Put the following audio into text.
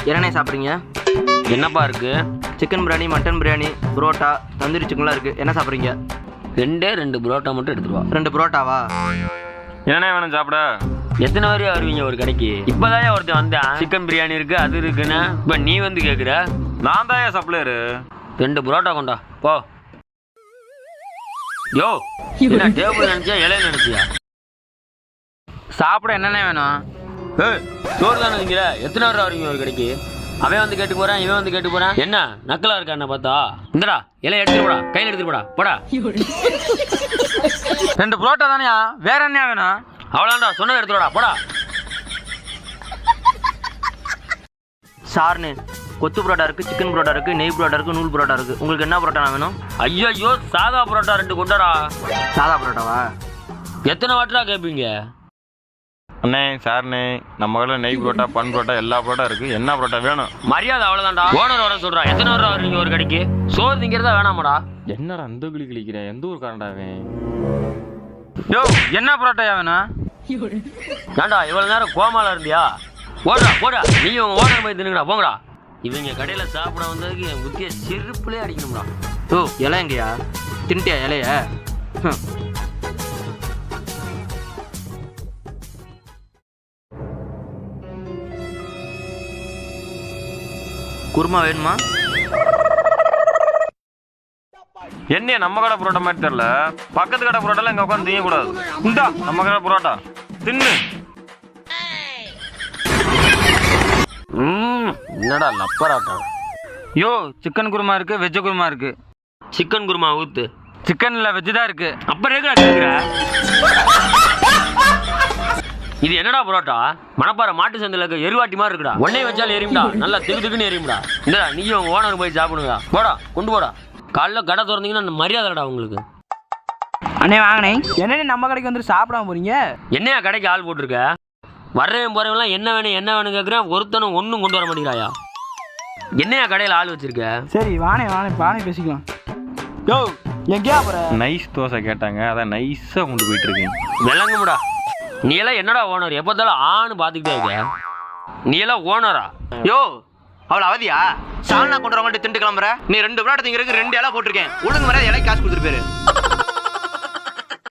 என்னண்ணே சாப்பிட்றீங்க? என்னப்பா இருக்கு? சிக்கன் பிரியாணி, மட்டன் பிரியாணி, புரோட்டா, தந்தூரி சிக்கன்லாம் இருக்குது. என்ன சாப்பிட்றீங்க? ரெண்டு புரோட்டா மட்டும் எடுத்துருவா. 2 புரோட்டாவா? என்னண்ணே வேணும் சாப்பிட? எத்தனை வரையும் வருவீங்க ஒரு கடைக்கு? இப்போதான் ஒருத்தன் வந்தான், சிக்கன் பிரியாணி இருக்கு அது இருக்குன்னு. இப்போ நீ வந்து கேட்குற? நான் தான் சப்ளையரு. 2 புரோட்டா கொண்டா போ. யோ, என்ன டேபிள் நினைச்சியா இலையில நினைச்சியா? சாப்பிட என்னண்ணே வேணும்? சோறு தானே திங்கிற? எத்தனை வரை வருவீங்க ஒரு கடைக்கு? அவன் வந்து கேட்டு போறான், இவன் வந்து கேட்டு போறான். என்ன நக்கலா இருக்கா என்ன பார்த்தா? இந்தடா இலையை எடுத்துட்டு போடா, கையில் எடுத்துட்டு போடா போடா. 2 புரோட்டா தானேயா, வேற என்ன வேணும்? அவ்வளோண்டா, சொன்னதை எடுத்துடா போடா. சார்னு கொத்து புரோட்டா இருக்குது, சிக்கன் புரோட்டா இருக்குது, நெய் புரோட்டா இருக்குது, நூல் புரோட்டா இருக்குது. உங்களுக்கு என்ன புரோட்டா வேணும்? ஐயோ, சாதா புரோட்டா 2 கொண்டாடா. சாதா புரோட்டாவா? எத்தனை வாட்டரா கேட்பீங்க? அண்ணே சார்ண்ணே, நம்ம கடையில் நெய் புரோட்டா, பன் புரோட்டா, எல்லா புரோட்டா இருக்கு. என்ன புரோட்டா வேணும்? மரியாதை அவ்வளோதான்டா. ஓனர் வர சொல்கிறான். எத்தனை வரை வருவீங்க ஒரு கடைக்கு? சோறு திங்கிறதா வேணாமாடா? என்னடா அந்த கிளி கிளிக்கிறேன்? எந்த ஊர் காரண்டாவேன்? யோ, என்ன புரோட்டாயா வேணும்? ஏண்டா இவ்வளோ நேரம் கோமால இருந்தியா? போடா போடா, நீ உங்க ஓனர் போய் தின்னுங்கடா போங்கடா. இவங்க கடையில் சாப்பிட வந்ததுக்கு என் புத்திய செருப்புலேயே அடிக்கணும்டா. ஓ, இலை எங்கேயா? தின்ட்டியா இலைய? குருமா வேணுமா? என்ன நம்ம கடை புரோட்டா மாதிரி தெரியல. பக்கத்து கடை புரோட்டாலாம் இங்கே உட்காந்து திங்கக்கூடாது. இந்தா நம்ம கடை புரோட்டா தின்னு. என்னடா லப்பராட்டம்? யோ, சிக்கன் குருமா இருக்குது, வெஜ்ஜு குருமா இருக்குது. சிக்கன் குருமா ஊத்து. சிக்கன் இல்லை, வெஜ்ஜு தான் இருக்குது. அப்புறம் எங்கடா கேட்குற? இது என்னடா புரோட்டா? மணப்பாறை மாட்டு சந்தையில் இருக்க எருவாட்டி மாதிரி இருக்குடா. ஒன்னே வச்சாலும் எரியும்டா, நல்லா திக்குன்னு எரியும்டா. இந்தடா நீயும் உங்க ஓனர் போய் சாப்பிடுங்க. போடா கொண்டு போடா. காலைல கடை திறந்தீங்கன்னா மரியாதைடா உங்களுக்கு. அண்ணே வாங்கினே, என்னன்னு நம்ம கடைக்கு வந்துட்டு சாப்பிடாம போறீங்க? என்னையா கடைக்கு ஆள் போட்டிருக்க? வர்றவன் போறவங்களாம் என்ன வேணும் கேட்குறேன். ஒருத்தனும் ஒன்றும் கொண்டு வர மாட்டேங்கிறாயா? என்னையா கடையில் ஆள் வச்சிருக்க? சரி வானே பேசிக்கலாம். யோ, எங்கேயா போற? நைஸ் தோசை கேட்டாங்க, அதான் நைஸாக கொண்டு போயிட்டு இருக்கேன். விளங்குமுடா. நீ எல்லாம் என்னடா ஓனர்? எப்போதாலும் ஆன்னு பார்த்துக்கிட்டே இருக்க. நீ எல்லாம் ஓனரா? யோ, அவளை அவதியா? சால்னா கொண்டு வரவங்கள்ட்ட திண்டு கிளம்புற? நீ 2 புரோட்டா திங்கிறதுக்கு 2 இலை போட்டிருக்கேன். ஒழுங்கு மரியாதை இலைக்கு காசு கொடுத்துட்டு போயிரு.